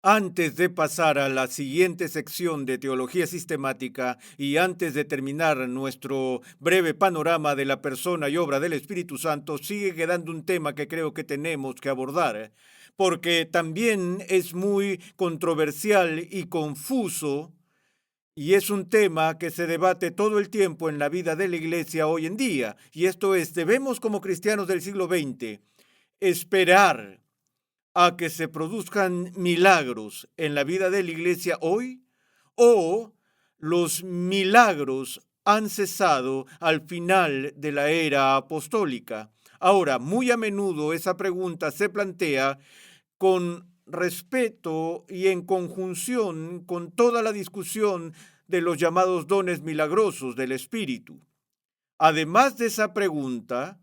Antes de pasar a la siguiente sección de teología sistemática y antes de terminar nuestro breve panorama de la persona y obra del Espíritu Santo, sigue quedando un tema que creo que tenemos que abordar, porque también es muy controversial y confuso, y es un tema que se debate todo el tiempo en la vida de la Iglesia hoy en día, y esto es, ¿debemos como cristianos del siglo XX esperar a que se produzcan milagros en la vida de la iglesia hoy, o los milagros han cesado al final de la era apostólica? Ahora, muy a menudo esa pregunta se plantea con respeto y en conjunción con toda la discusión de los llamados dones milagrosos del Espíritu. Además de esa pregunta,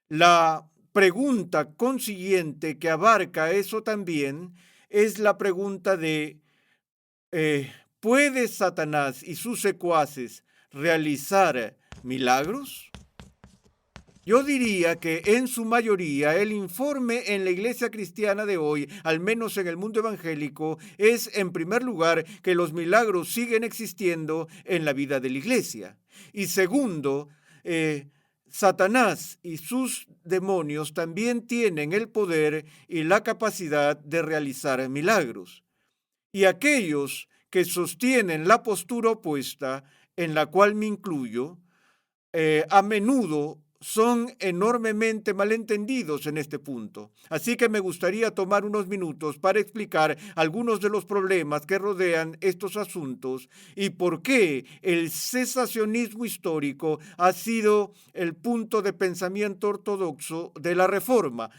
la pregunta consiguiente que abarca eso también es la pregunta de eh, ¿puede Satanás y sus secuaces realizar milagros? Yo diría que en su mayoría el informe en la iglesia cristiana de hoy, al menos en el mundo evangélico, es en primer lugar que los milagros siguen existiendo en la vida de la iglesia. Y segundo, Satanás y sus demonios también tienen el poder y la capacidad de realizar milagros. Y aquellos que sostienen la postura opuesta, en la cual me incluyo, a menudo son enormemente malentendidos en este punto. Así que me gustaría tomar unos minutos para explicar algunos de los problemas que rodean estos asuntos y por qué el cesacionismo histórico ha sido el punto de pensamiento ortodoxo de la Reforma.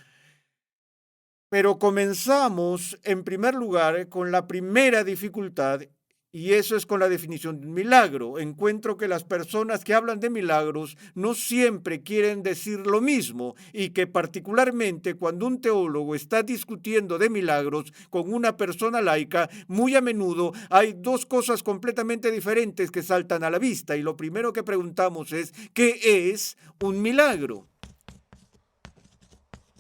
Pero comenzamos en primer lugar con la primera dificultad, y eso es con la definición de un milagro. Encuentro que las personas que hablan de milagros no siempre quieren decir lo mismo, y que particularmente cuando un teólogo está discutiendo de milagros con una persona laica, muy a menudo hay dos cosas completamente diferentes que saltan a la vista, y lo primero que preguntamos es, ¿qué es un milagro?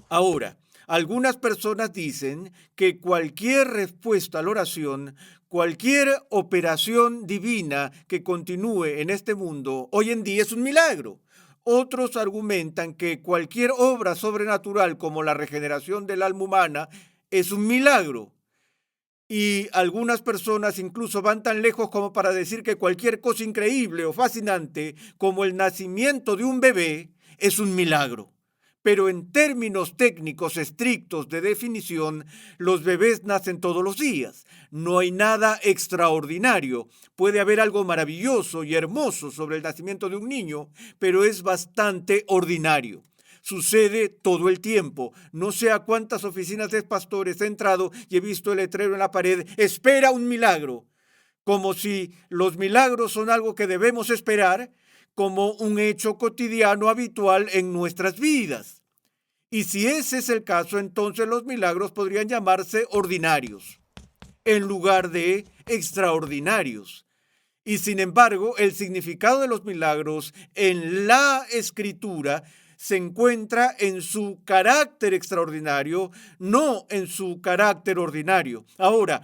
Ahora, algunas personas dicen que cualquier respuesta a la oración, cualquier operación divina que continúe en este mundo, hoy en día es un milagro. Otros argumentan que cualquier obra sobrenatural como la regeneración del alma humana es un milagro. Y algunas personas incluso van tan lejos como para decir que cualquier cosa increíble o fascinante como el nacimiento de un bebé es un milagro. Pero en términos técnicos estrictos de definición, los bebés nacen todos los días. No hay nada extraordinario. Puede haber algo maravilloso y hermoso sobre el nacimiento de un niño, pero es bastante ordinario. Sucede todo el tiempo. No sé a cuántas oficinas de pastores he entrado y he visto el letrero en la pared, espera un milagro, como si los milagros son algo que debemos esperar como un hecho cotidiano habitual en nuestras vidas. Y si ese es el caso, entonces los milagros podrían llamarse ordinarios en lugar de extraordinarios. Y sin embargo, el significado de los milagros en la Escritura se encuentra en su carácter extraordinario, no en su carácter ordinario. Ahora,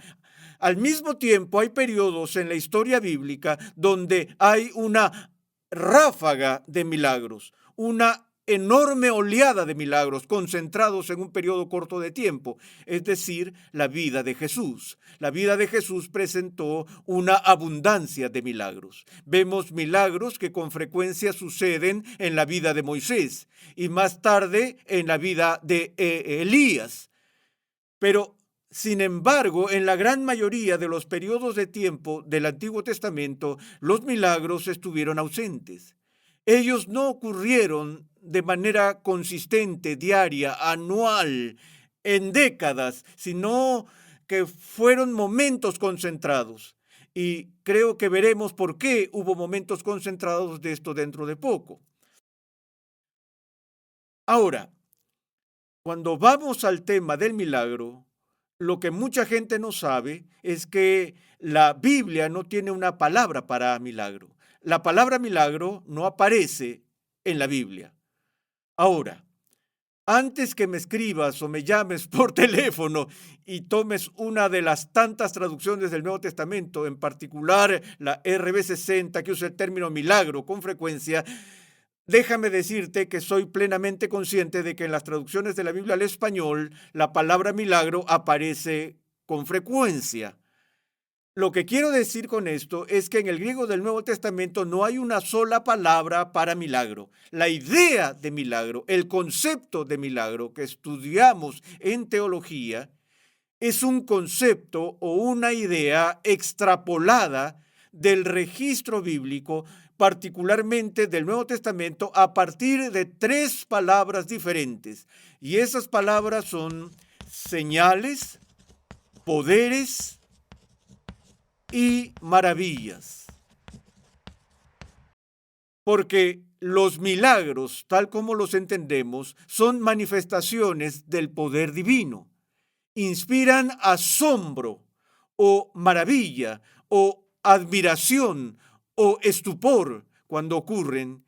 al mismo tiempo hay periodos en la historia bíblica donde hay una ráfaga de milagros, una enorme oleada de milagros concentrados en un periodo corto de tiempo, es decir, la vida de Jesús. La vida de Jesús presentó una abundancia de milagros. Vemos milagros que con frecuencia suceden en la vida de Moisés y más tarde en la vida de Elías. Pero, sin embargo, en la gran mayoría de los periodos de tiempo del Antiguo Testamento, los milagros estuvieron ausentes. Ellos no ocurrieron de manera consistente, diaria, anual, en décadas, sino que fueron momentos concentrados. Y creo que veremos por qué hubo momentos concentrados de esto dentro de poco. Ahora, cuando vamos al tema del milagro, lo que mucha gente no sabe es que la Biblia no tiene una palabra para milagro. La palabra milagro no aparece en la Biblia. Ahora, Antes que me escribas o me llames por teléfono y tomes una de las tantas traducciones del Nuevo Testamento, en particular la RB60, que usa el término milagro con frecuencia, déjame decirte que soy plenamente consciente de que en las traducciones de la Biblia al español la palabra milagro aparece con frecuencia. Lo que quiero decir con esto es que en el griego del Nuevo Testamento no hay una sola palabra para milagro. La idea de milagro, el concepto de milagro que estudiamos en teología, es un concepto o una idea extrapolada del registro bíblico, particularmente del Nuevo Testamento, a partir de tres palabras diferentes. Y esas palabras son señales, poderes y maravillas. Porque los milagros, tal como los entendemos, son manifestaciones del poder divino. Inspiran asombro o maravilla o admiración o estupor cuando ocurren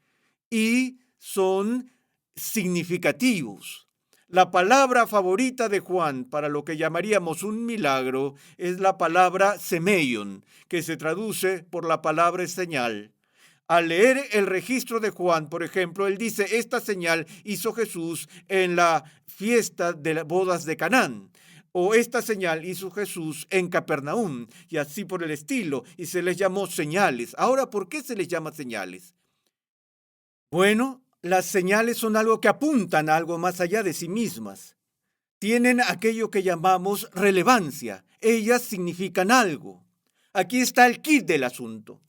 y son significativos. La palabra favorita de Juan para lo que llamaríamos un milagro es la palabra semeion, que se traduce por la palabra señal. Al leer el registro de Juan, por ejemplo, él dice, esta señal hizo Jesús en la fiesta de las bodas de Canaán, o esta señal hizo Jesús en Capernaum, y así por el estilo, y se les llamó señales. Ahora, ¿por qué se les llama señales? Bueno, las señales son algo que apuntan a algo más allá de sí mismas. Tienen aquello que llamamos relevancia. Ellas significan algo. Aquí está el kit del asunto.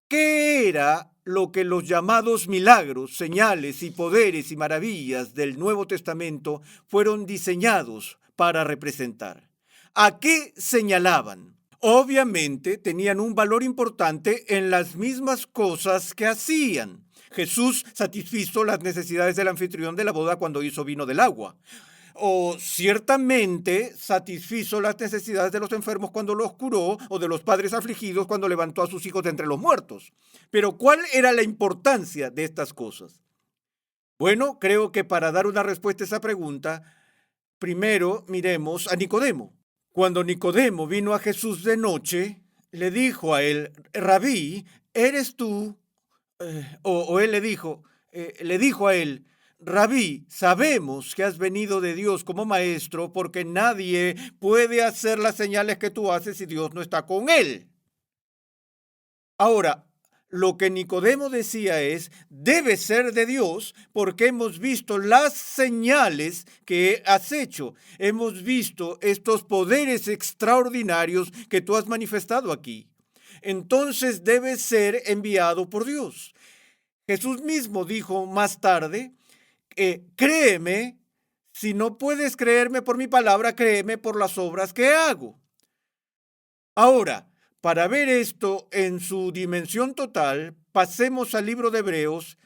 ¿Qué era lo que los llamados milagros, señales y poderes y maravillas del Nuevo Testamento fueron diseñados para representar? ¿A qué señalaban? Obviamente tenían un valor importante en las mismas cosas que hacían. Jesús satisfizo las necesidades del anfitrión de la boda cuando hizo vino del agua. O ciertamente satisfizo las necesidades de los enfermos cuando los curó, o de los padres afligidos cuando levantó a sus hijos de entre los muertos. Pero ¿cuál era la importancia de estas cosas? Bueno, creo que para dar una respuesta a esa pregunta, primero miremos a Nicodemo. Cuando Nicodemo vino a Jesús de noche, le dijo a él, Rabí, ¿eres tú? O él le dijo a él, Rabí, sabemos que has venido de Dios como maestro, porque nadie puede hacer las señales que tú haces si Dios no está con él. Ahora, lo que Nicodemo decía es, debe ser de Dios, porque hemos visto las señales que has hecho. Hemos visto estos poderes extraordinarios que tú has manifestado aquí. Entonces debe ser enviado por Dios. Jesús mismo dijo más tarde, créeme, si no puedes creerme por mi palabra, créeme por las obras que hago. Ahora, para ver esto en su dimensión total, pasemos al libro de Hebreos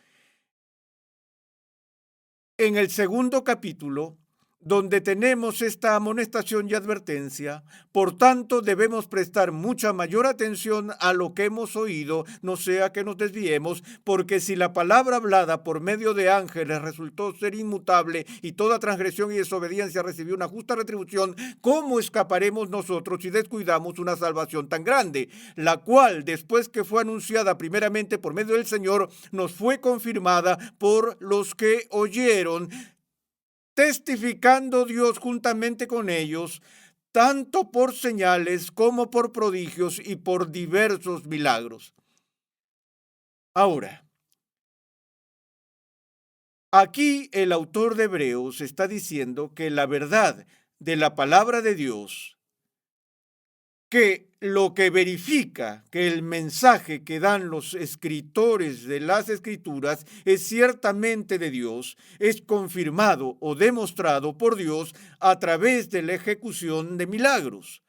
en el segundo capítulo, donde tenemos esta amonestación y advertencia. Por tanto, debemos prestar mucha mayor atención a lo que hemos oído, no sea que nos desviemos, porque si la palabra hablada por medio de ángeles resultó ser inmutable y toda transgresión y desobediencia recibió una justa retribución, ¿cómo escaparemos nosotros si descuidamos una salvación tan grande, la cual, después que fue anunciada primeramente por medio del Señor, nos fue confirmada por los que oyeron, testificando Dios juntamente con ellos, tanto por señales como por prodigios y por diversos milagros? Ahora, aquí el autor de Hebreos está diciendo que la verdad de la palabra de Dios, que lo que verifica que el mensaje que dan los escritores de las Escrituras es ciertamente de Dios, es confirmado o demostrado por Dios a través de la ejecución de milagros.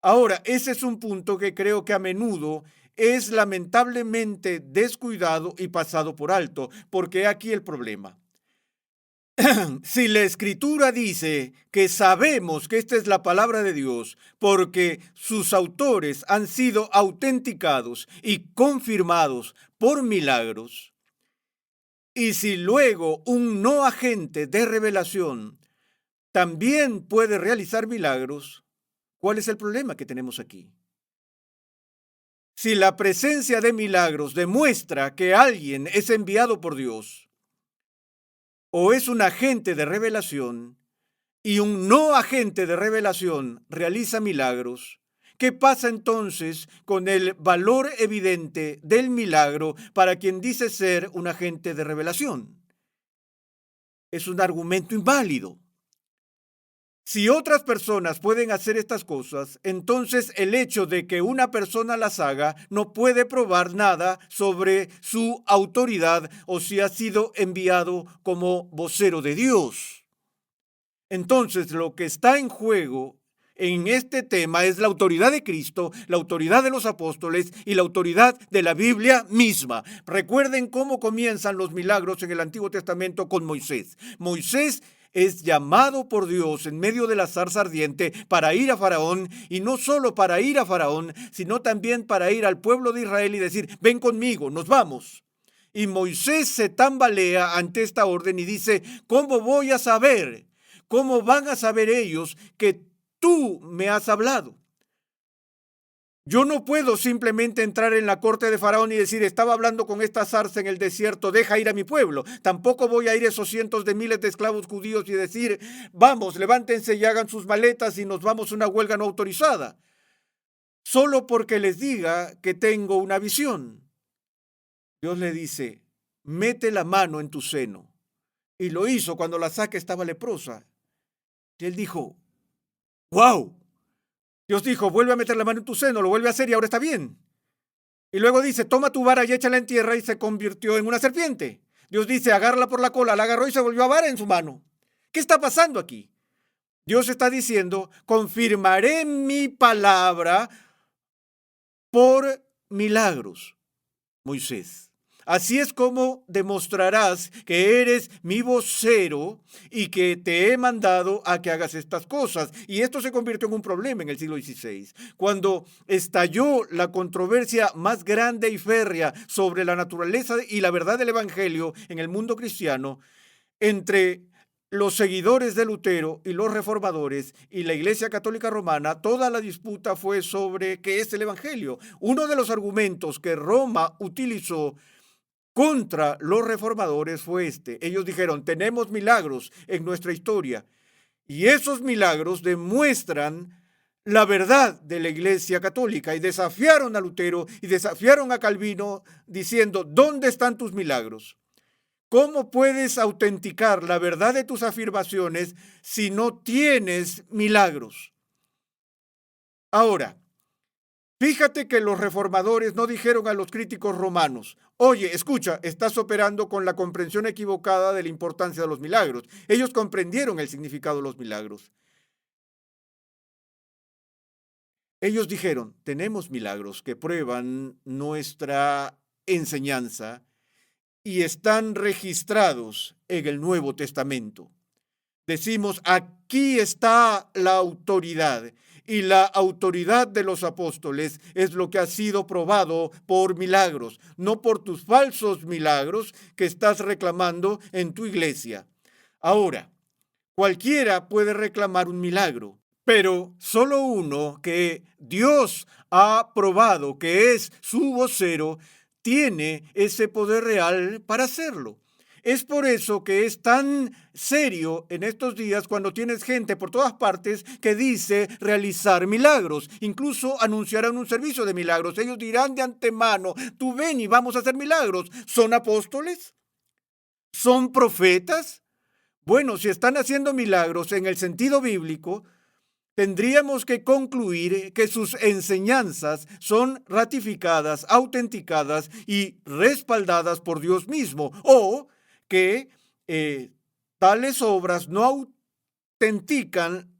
Ahora, ese es un punto que creo que a menudo es lamentablemente descuidado y pasado por alto, porque aquí el problema. Si la Escritura dice que sabemos que esta es la palabra de Dios porque sus autores han sido autenticados y confirmados por milagros, Y si luego un no agente de revelación también puede realizar milagros, ¿cuál es el problema que tenemos aquí? Si la presencia de milagros demuestra que alguien es enviado por Dios o es un agente de revelación y un no agente de revelación realiza milagros, ¿qué pasa entonces con el valor evidente del milagro para quien dice ser un agente de revelación? Es un argumento inválido. Si otras personas pueden hacer estas cosas, entonces el hecho de que una persona las haga no puede probar nada sobre su autoridad o si ha sido enviado como vocero de Dios. Entonces, lo que está en juego en este tema es la autoridad de Cristo, la autoridad de los apóstoles y la autoridad de la Biblia misma. Recuerden cómo comienzan los milagros en el Antiguo Testamento con Moisés. Moisés es llamado por Dios en medio de la zarza ardiente para ir a Faraón, y no solo para ir a Faraón, sino también para ir al pueblo de Israel y decir: ven conmigo, nos vamos. Y Moisés se tambalea ante esta orden y dice: ¿cómo voy a saber? ¿Cómo van a saber ellos que tú me has hablado? Yo no puedo simplemente entrar en la corte de Faraón y decir: estaba hablando con esta zarza en el desierto, deja ir a mi pueblo. Tampoco voy a ir a esos cientos de miles de esclavos judíos y decir: vamos, levántense y hagan sus maletas y nos vamos a una huelga no autorizada. Solo porque les diga que tengo una visión. Dios le dice: mete la mano en tu seno. Y lo hizo cuando la saca estaba leprosa. Y él dijo: ¡wow! Dios dijo: vuelve a meter la mano en tu seno, lo vuelve a hacer y ahora está bien. Y luego dice: toma tu vara y échala en tierra, y se convirtió en una serpiente. Dios dice: agárrala por la cola, la agarró y se volvió a vara en su mano. ¿Qué está pasando aquí? Dios está diciendo: confirmaré mi palabra por milagros, Moisés. Así es como demostrarás que eres mi vocero y que te he mandado a que hagas estas cosas. Y esto se convirtió en un problema en el siglo XVI, cuando estalló la controversia más grande y férrea sobre la naturaleza y la verdad del Evangelio en el mundo cristiano entre los seguidores de Lutero y los reformadores y la Iglesia Católica Romana. Toda la disputa fue sobre qué es el Evangelio. Uno de los argumentos que Roma utilizó contra los reformadores fue este. Ellos dijeron: tenemos milagros en nuestra historia y esos milagros demuestran la verdad de la Iglesia Católica, y desafiaron a Lutero y desafiaron a Calvino diciendo: ¿dónde están tus milagros? ¿Cómo puedes autenticar la verdad de tus afirmaciones si no tienes milagros? Ahora, fíjate que los reformadores no dijeron a los críticos romanos: oye, escucha, estás operando con la comprensión equivocada de la importancia de los milagros. Ellos comprendieron el significado de los milagros. Ellos dijeron: tenemos milagros que prueban nuestra enseñanza y están registrados en el Nuevo Testamento. Decimos: aquí está la autoridad. Y la autoridad de los apóstoles es lo que ha sido probado por milagros, no por tus falsos milagros que estás reclamando en tu iglesia. Ahora, cualquiera puede reclamar un milagro, pero solo uno que Dios ha probado que es su vocero tiene ese poder real para hacerlo. Es por eso que es tan serio en estos días cuando tienes gente por todas partes que dice realizar milagros. Incluso anunciarán un servicio de milagros. Ellos dirán de antemano: tú ven y vamos a hacer milagros. ¿Son apóstoles? ¿Son profetas? Bueno, si están haciendo milagros en el sentido bíblico, tendríamos que concluir que sus enseñanzas son ratificadas, autenticadas y respaldadas por Dios mismo, o que tales obras no autentican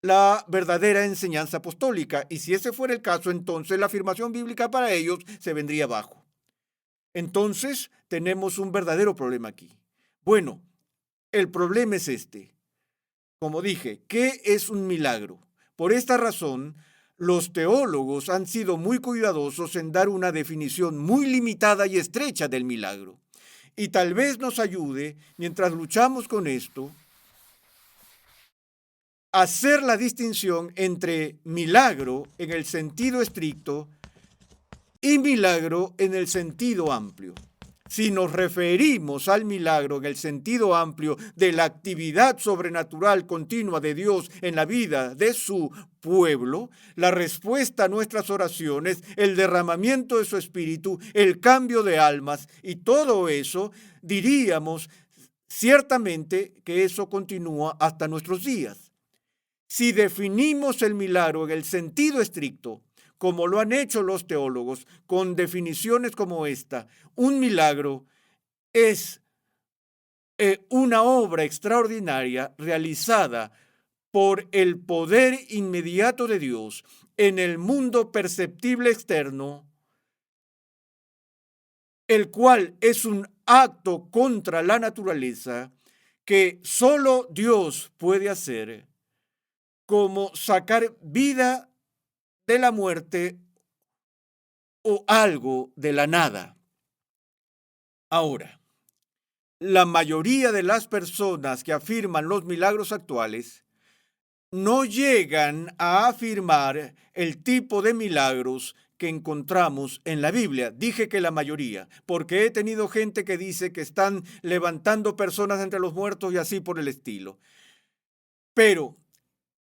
la verdadera enseñanza apostólica. Y si ese fuera el caso, entonces la afirmación bíblica para ellos se vendría abajo. Entonces tenemos un verdadero problema aquí. Bueno, el problema es este. Como dije, ¿qué es un milagro? Por esta razón, los teólogos han sido muy cuidadosos en dar una definición muy limitada y estrecha del milagro. y tal vez nos ayude, mientras luchamos con esto, a hacer la distinción entre milagro en el sentido estricto y milagro en el sentido amplio. Si nos referimos al milagro en el sentido amplio de la actividad sobrenatural continua de Dios en la vida de su pueblo, la respuesta a nuestras oraciones, el derramamiento de su espíritu, el cambio de almas y todo eso, diríamos ciertamente que eso continúa hasta nuestros días. Si definimos el milagro en el sentido estricto, como lo han hecho los teólogos, con definiciones como esta, un milagro es una obra extraordinaria realizada por el poder inmediato de Dios en el mundo perceptible externo, el cual es un acto contra la naturaleza que solo Dios puede hacer, como sacar vida de la muerte o algo de la nada. Ahora, la mayoría de las personas que afirman los milagros actuales no llegan a afirmar el tipo de milagros que encontramos en la Biblia. Dije que la mayoría, porque he tenido gente que dice que están levantando personas entre los muertos y así por el estilo. Pero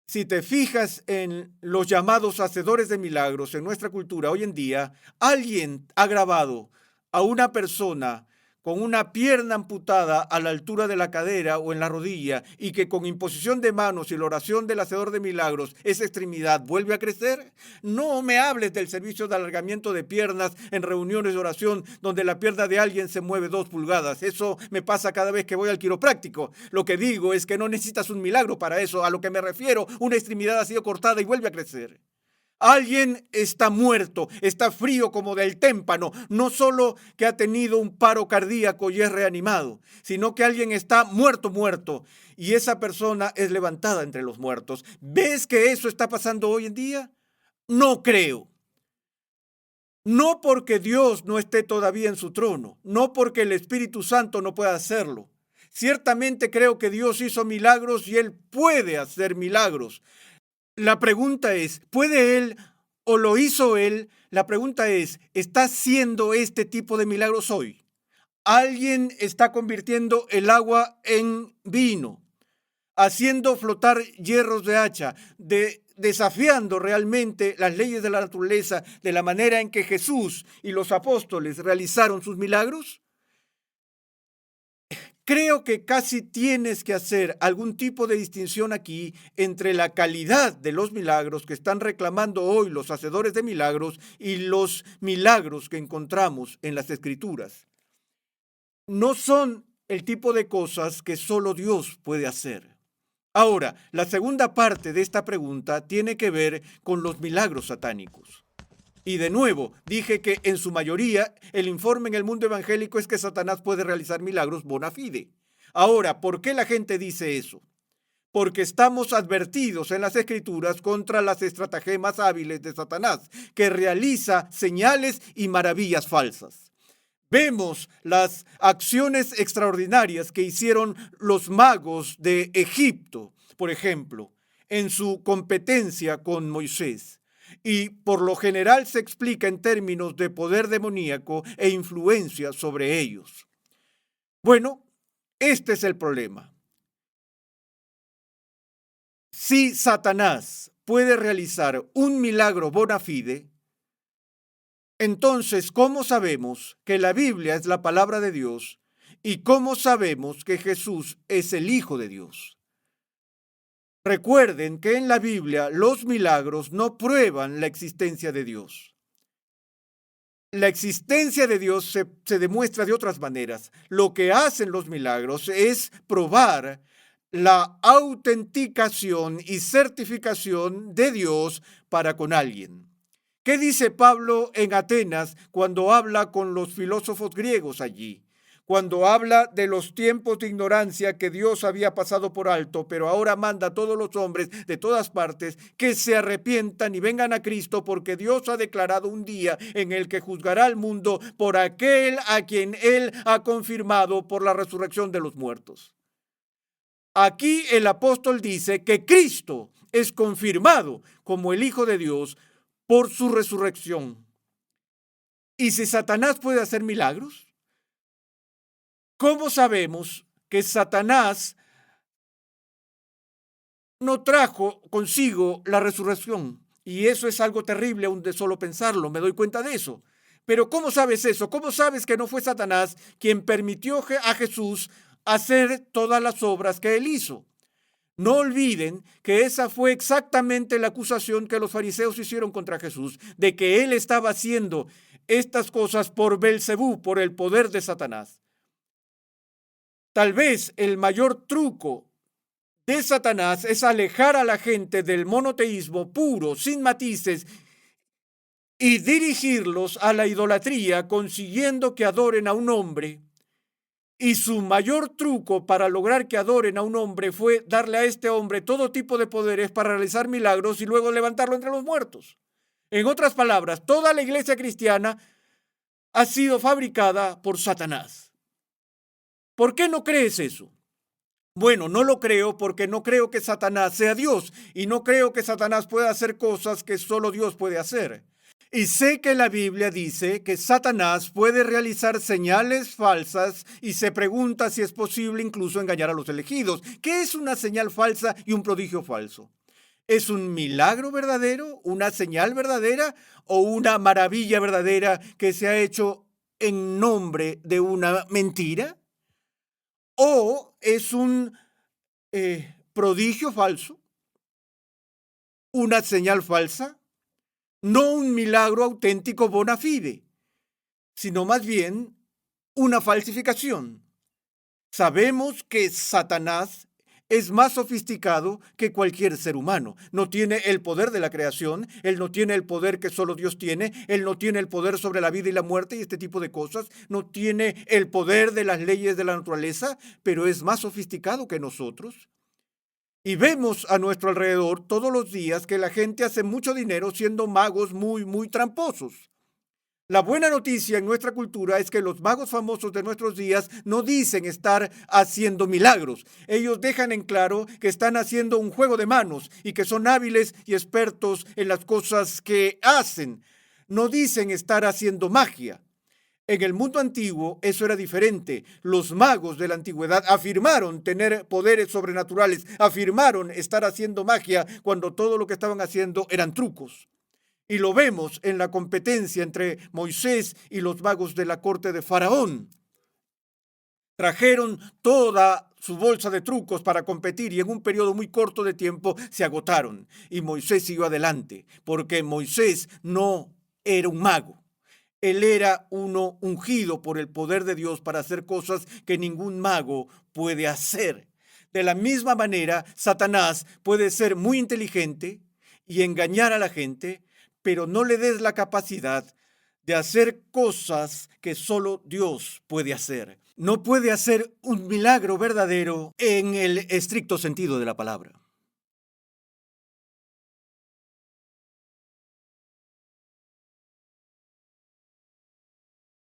si te fijas en los llamados hacedores de milagros en nuestra cultura hoy en día, alguien ha grabado a una persona con una pierna amputada a la altura de la cadera o en la rodilla y que con imposición de manos y la oración del hacedor de milagros esa extremidad vuelve a crecer. No me hables del servicio de alargamiento de piernas en reuniones de oración donde la pierna de alguien se mueve 2 pulgadas. Eso me pasa cada vez que voy al quiropráctico. Lo que digo es que no necesitas un milagro para eso. A lo que me refiero, una extremidad ha sido cortada y vuelve a crecer. Alguien está muerto, está frío como del témpano, no solo que ha tenido un paro cardíaco y es reanimado, sino que alguien está muerto, y esa persona es levantada entre los muertos. ¿Ves que eso está pasando hoy en día? No creo. No porque Dios no esté todavía en su trono, no porque el Espíritu Santo no pueda hacerlo. Ciertamente creo que Dios hizo milagros y Él puede hacer milagros. La pregunta es, ¿puede Él o lo hizo Él? La pregunta es, ¿está haciendo este tipo de milagros hoy? Alguien está convirtiendo el agua en vino, haciendo flotar hierros de hacha, desafiando realmente las leyes de la naturaleza de la manera en que Jesús y los apóstoles realizaron sus milagros. Creo que casi tienes que hacer algún tipo de distinción aquí entre la calidad de los milagros que están reclamando hoy los hacedores de milagros y los milagros que encontramos en las Escrituras. No son el tipo de cosas que solo Dios puede hacer. Ahora, la segunda parte de esta pregunta tiene que ver con los milagros satánicos. Y de nuevo, dije que en su mayoría el informe en el mundo evangélico es que Satanás puede realizar milagros bona fide. Ahora, ¿por qué la gente dice eso? Porque estamos advertidos en las Escrituras contra las estratagemas hábiles de Satanás, que realiza señales y maravillas falsas. Vemos las acciones extraordinarias que hicieron los magos de Egipto, por ejemplo, en su competencia con Moisés. Y por lo general se explica en términos de poder demoníaco e influencia sobre ellos. Bueno, este es el problema. Si Satanás puede realizar un milagro bona fide, entonces, ¿cómo sabemos que la Biblia es la palabra de Dios y cómo sabemos que Jesús es el Hijo de Dios? Recuerden que en la Biblia los milagros no prueban la existencia de Dios. La existencia de Dios se demuestra de otras maneras. Lo que hacen los milagros es probar la autenticación y certificación de Dios para con alguien. ¿Qué dice Pablo en Atenas cuando habla con los filósofos griegos allí? cuando habla de los tiempos de ignorancia que Dios había pasado por alto, pero ahora manda a todos los hombres de todas partes que se arrepientan y vengan a Cristo, porque Dios ha declarado un día en el que juzgará al mundo por aquel a quien Él ha confirmado por la resurrección de los muertos. Aquí el apóstol dice que Cristo es confirmado como el Hijo de Dios por su resurrección. ¿Y si Satanás puede hacer milagros? ¿Cómo sabemos que Satanás no trajo consigo la resurrección? Y eso es algo terrible aún de solo pensarlo, me doy cuenta de eso. Pero ¿cómo sabes eso? ¿Cómo sabes que no fue Satanás quien permitió a Jesús hacer todas las obras que él hizo? No olviden que esa fue exactamente la acusación que los fariseos hicieron contra Jesús, de que él estaba haciendo estas cosas por Belcebú, por el poder de Satanás. Tal vez el mayor truco de Satanás es alejar a la gente del monoteísmo puro, sin matices, y dirigirlos a la idolatría, consiguiendo que adoren a un hombre. Y su mayor truco para lograr que adoren a un hombre fue darle a este hombre todo tipo de poderes para realizar milagros y luego levantarlo entre los muertos. En otras palabras, toda la iglesia cristiana ha sido fabricada por Satanás. ¿Por qué no crees eso? Bueno, no lo creo porque no creo que Satanás sea Dios y no creo que Satanás pueda hacer cosas que solo Dios puede hacer. Y sé que la Biblia dice que Satanás puede realizar señales falsas y se pregunta si es posible incluso engañar a los elegidos. ¿Qué es una señal falsa y un prodigio falso? ¿Es un milagro verdadero, una señal verdadera o una maravilla verdadera que se ha hecho en nombre de una mentira? ¿O es un prodigio falso, una señal falsa? No un milagro auténtico bona fide, sino más bien una falsificación. Sabemos que Satanás es más sofisticado que cualquier ser humano. No tiene el poder de la creación, él no tiene el poder que solo Dios tiene, él no tiene el poder sobre la vida y la muerte y este tipo de cosas, no tiene el poder de las leyes de la naturaleza, pero es más sofisticado que nosotros. Y vemos a nuestro alrededor todos los días que la gente hace mucho dinero siendo magos muy tramposos. La buena noticia en nuestra cultura es que los magos famosos de nuestros días no dicen estar haciendo milagros. Ellos dejan en claro que están haciendo un juego de manos y que son hábiles y expertos en las cosas que hacen. No dicen estar haciendo magia. En el mundo antiguo eso era diferente. Los magos de la antigüedad afirmaron tener poderes sobrenaturales, afirmaron estar haciendo magia cuando todo lo que estaban haciendo eran trucos. Y lo vemos en la competencia entre Moisés y los magos de la corte de Faraón. Trajeron toda su bolsa de trucos para competir y en un periodo muy corto de tiempo se agotaron. Y Moisés siguió adelante, porque Moisés no era un mago. Él era uno ungido por el poder de Dios para hacer cosas que ningún mago puede hacer. De la misma manera, Satanás puede ser muy inteligente y engañar a la gente, pero no le des la capacidad de hacer cosas que solo Dios puede hacer. No puede hacer un milagro verdadero en el estricto sentido de la palabra.